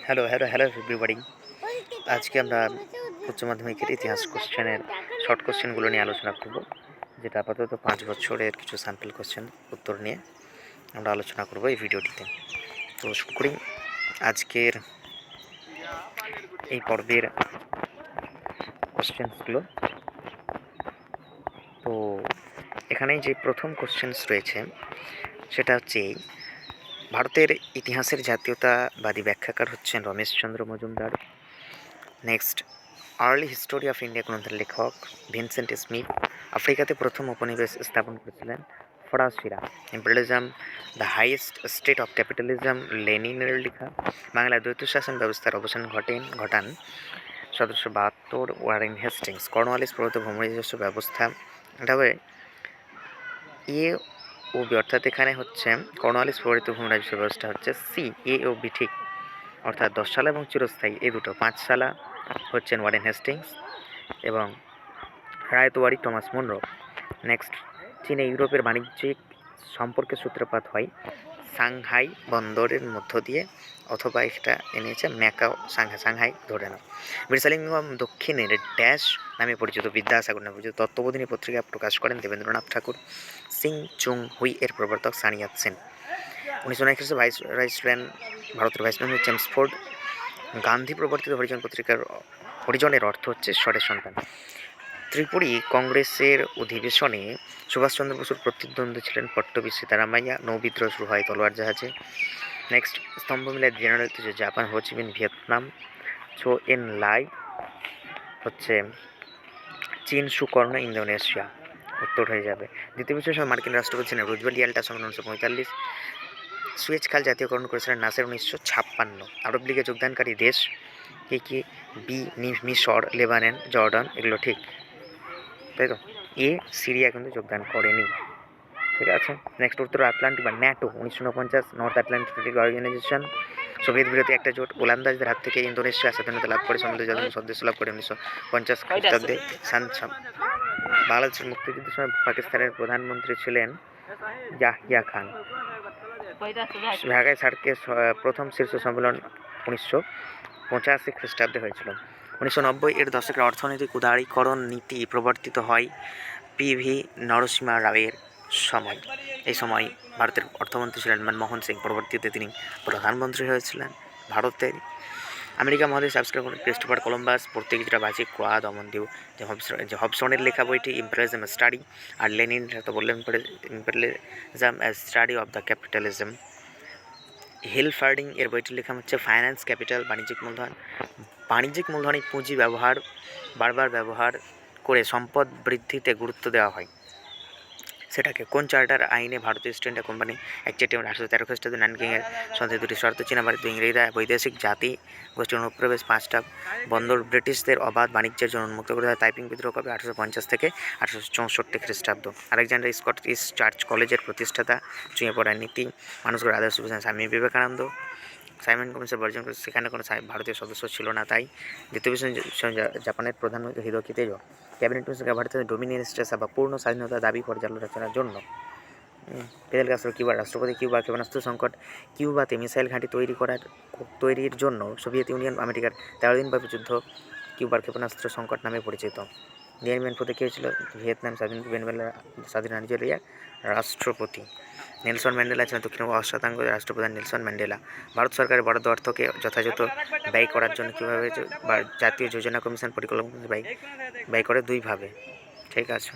Hello hello hello everybody. আজকে আমরা উচ্চ মাধ্যমিকের ইতিহাস কোশ্চেনের শর্ট কোশ্চেনগুলো নিয়ে আলোচনা করব, যেটা আপাতত 5 বছরের কিছু স্যাম্পল কোশ্চেন উত্তর নিয়ে আমরা আলোচনা করব এই ভিডিওটিতে। তো শুরু করি আজকের এই পর্বের কোশ্চেন্সগুলো। তো এখানেই যে প্রথম কোশ্চেন্স রয়েছে সেটা হচ্ছে ভারতের ইতিহাসের জাতীয়তাবাদী ব্যাখ্যাকার হচ্ছেন Rameshchandra Majumdar. Next, early history of India গ্রন্থের লেখক ভিনসেন্ট স্মিথ। আফ্রিকাতে প্রথম উপনিবেশ স্থাপন করেছিলেন ফরাসিরা। Imperialism the highest state of capitalism লেনিনের লেখা। বাংলায় দ্বৈত শাসন ব্যবস্থার অবসান ঘটান 1772 ওয়ারেন হেস্টিংস। কর্নওয়ালিস প্রদত্ত ভূমি নিজস্ব ব্যবস্থা। এটা হবে এ ও বি, অর্থাৎ এখানে হচ্ছে কর্নওয়ালিস প্রবর্তিত ভূমি রাজস্ব ব্যবস্থা হচ্ছে সি, এ ও বি ঠিক, অর্থাৎ 10 সালা এবং চিরস্থায়ী এই দুটো। 5 সালা হচ্ছেন ওয়ারেন হেস্টিংস এবং রায়তওয়ারি টমাস মুনরো। নেক্সট, চীনে ইউরোপের বাণিজ্যিক সম্পর্কের সূত্রপাত হয় সাংহাই বন্দরের মধ্য দিয়ে, অথবা এটা এনেছে ম্যাকাও সাংহাই ধরে নাও। বীরসালিঙ্গম দক্ষিণের ড্যাশ নামে পরিচিত, বিদ্যাসাগর নামে পরিচিত তত্ত্ববোধিনী পত্রিকা প্রকাশ করেন দেবেন্দ্রনাথ ঠাকুর। সিং চুং হুই এর প্রবর্তক সানিয়াত সেন। 1909 খ্রিস্টে ভাইসরয় ছিলেন ভারতের ভাইসরয় চেমসফোর্ড। গান্ধী প্রবর্তিত হরিজন পত্রিকার হরিজনের অর্থ হচ্ছে ঈশ্বরের সন্তান। ত্রিপুরী কংগ্রেসের অধিবেশনে সুভাষচন্দ্র বসুর প্রতিদ্বন্দ্বী ছিলেন পট্টবী সীতারামাইয়া। নৌবিদ্রোহ শুরু হয় তলোয়ার জাহাজে। নেক্সট, স্তম্ভমিলা general Tojo Japan, Ho Chi Minh Vietnam, Zhou Enlai হচ্ছে চীন, সুকর্ণ ইন্দোনেশিয়া। উত্তর হয়ে যাবে। দ্বিতীয় বিশ্বের সময় মার্কিন রাষ্ট্রপতি ছিলেন রুজভেল্ট, ইয়াল্টা সম্মেলন 1945। সুয়েজ খাল জাতীয়করণ করেছিলেন নাসের 1956। আরব লীগে যোগদানকারী দেশ কি? বি মিশর, লেবানন, জর্ডান, এগুলো ঠিক, তাই তো। এ সিরিয়া কিন্তু যোগদান করেনি, ঠিক আছে। নেক্সট, উত্তর আটলান্টিক বা NATO 1949। North Atlantic Organisation Soviet বিরোধী একটা জোট। ওলন্দাজদের হাত থেকে ইন্দোনেশিয়া স্বাধীনতা লাভ করে সমৃদ্ধ জাতীয় সদস্য লাভ করে 1950 খ্রিস্টাব্দে। বাংলাদেশের মুক্তিযুদ্ধের সময় পাকিস্তানের প্রধানমন্ত্রী ছিলেন ইয়াহিয়া খান। ঢাকায় সার্কের প্রথম শীর্ষ সম্মেলন 1985 খ্রিস্টাব্দে হয়েছিল। 1990 এর দশকের অর্থনৈতিক উদারীকরণ নীতি প্রবর্তিত হয় পি.ভি. নরসিমা রাওয়ের সময়। এই সময় ভারতের অর্থমন্ত্রী ছিলেন মনমোহন সিং। পরবর্তীতে তিনি প্রধানমন্ত্রী হয়েছিলেন ভারতের। আমেরিকা মহাদেশ আবিষ্কার করেন ক্রিস্টোফার কলম্বাস। পর্তুগিজরা বাজি কোয়া দমনদিউ। যে হবসনের লেখা বইটি ইম্পেরিয়ালিজম স্টাডি, আর লেনিন তো বললেন imperialism as study of the capitalism. Hilferding এর বইটির লেখা হচ্ছে ফাইন্যান্স ক্যাপিটাল, বাণিজ্যিক মূলধন। বাণিজ্যিক মূলধনে পুঁজি বারবার ব্যবহার করে সম্পদ বৃদ্ধিতে গুরুত্ব দেওয়া হয়। সেটাকে কোন চার্টার আইনে ভারতীয় ইস্ট ইন্ডিয়া কোম্পানি অ্যাক্ট 1813 খ্রিস্টাব্দে নানকিংয়ের সন্ধে দুটি শর্ত ছিল। ভারতীয় ইংরেজরা বৈদেশিক জাতি গোষ্ঠীর অনুপ্রবেশ, 5টা বন্দর ব্রিটিশদের অবাধ বাণিজ্যের জন্য উন্মুক্ত করে দেয়। টাইপিং বিদ্রোহ কবে? 1850 থেকে 1864 খ্রিস্টাব্দ। আলেকজান্ডার স্কটিশ চার্চ কলেজের প্রতিষ্ঠাতা। চুঁয়ে পড়ার নীতি, মানুষের আদর্শ বুঝেন স্বামী বিবেকানন্দ। সাইমন কমিশন বর্জন করে, সেখানে কোনো ভারতীয় সদস্য ছিল না, তাই। দ্বিতীয় বিশ্ব জাপানের প্রধানমন্ত্রী হিরোকি তেজো। ক্যাবিনেট মিশনকে ভারতের ডোমিনিয়ন স্টেটস বা পূর্ণ স্বাধীনতা দাবি পর্যালোচনার জন্য। ফিদেল কাস্ত্রো কিউবার রাষ্ট্রপতি। কিউবা ক্ষেপণাস্ত্র সংকট। কিউবাতে মিসাইল ঘাঁটি তৈরির জন্য সোভিয়েত ইউনিয়ন আমেরিকার 13 দিনব্যাপী যুদ্ধ কিউবার ক্ষেপণাস্ত্র সংকট নামে পরিচিত। ডিয়ারমিয়ান পদে কে ছিল? ভিয়েতনাম স্বাধীন নাইজেরিয়ার রাষ্ট্রপতি। নেলসন ম্যান্ডেলা ছিলেন দক্ষিণ অশ্বাতাঙ্গ রাষ্ট্রপ্রধান। Nelson Mandela. ভারত সরকারের বরাদ্দ অর্থকে যথাযথ ব্যয় করার জন্য কীভাবে জাতীয় যোজনা কমিশন পরিকল্পনা ব্যয় করে? 2 ভাবে, ঠিক আছে।